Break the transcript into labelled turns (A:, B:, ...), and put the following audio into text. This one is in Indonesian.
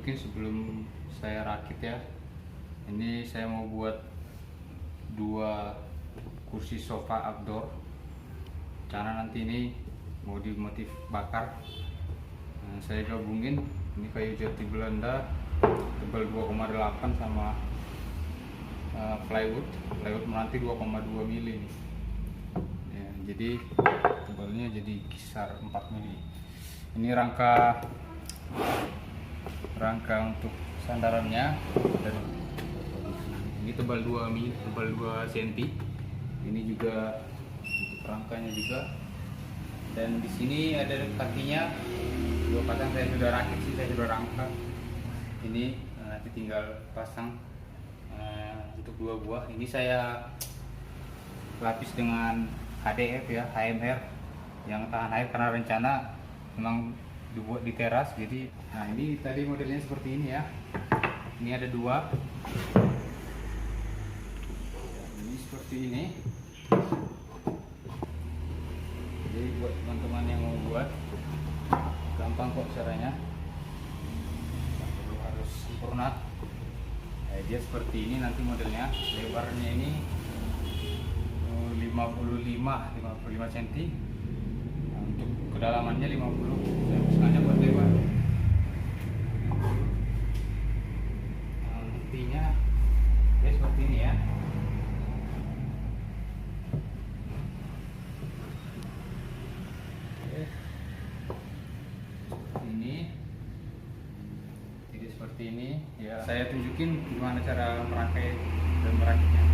A: tunjukin sebelum saya rakit ya. Ini saya mau buat 2 kursi sofa outdoor, karena nanti ini mau dimotif bakar. Saya gabungin ini kayu jati Belanda tebal 2,8 sama plywood meranti 2,2 mili nih. Ya, jadi tebalnya jadi kisar 4 mili. Ini rangka untuk sandarannya, dan ini tebal 2 mili, tebal 2 cm. Ini juga untuk rangkanya juga. Dan di sini ada kakinya 2 pasang, saya sudah rakit sih, saya sudah rangka. Ini nanti tinggal pasang untuk 2 buah. Ini saya lapis dengan HDF ya, HMR yang tahan air, karena rencana memang dibuat di teras. Jadi nah ini tadi modelnya seperti ini ya. Ini ada 2. Ini seperti ini. Jadi buat teman-teman yang mau buat, gampang kok caranya, harus sempurna. Dia seperti ini nanti modelnya. Lebarnya ini 55 cm. Untuk kedalamannya 50. Saya sengaja buat lebar. Nantinya ya seperti ini ya. Seperti ini ya, saya tunjukin gimana cara merangkai dan merakitnya.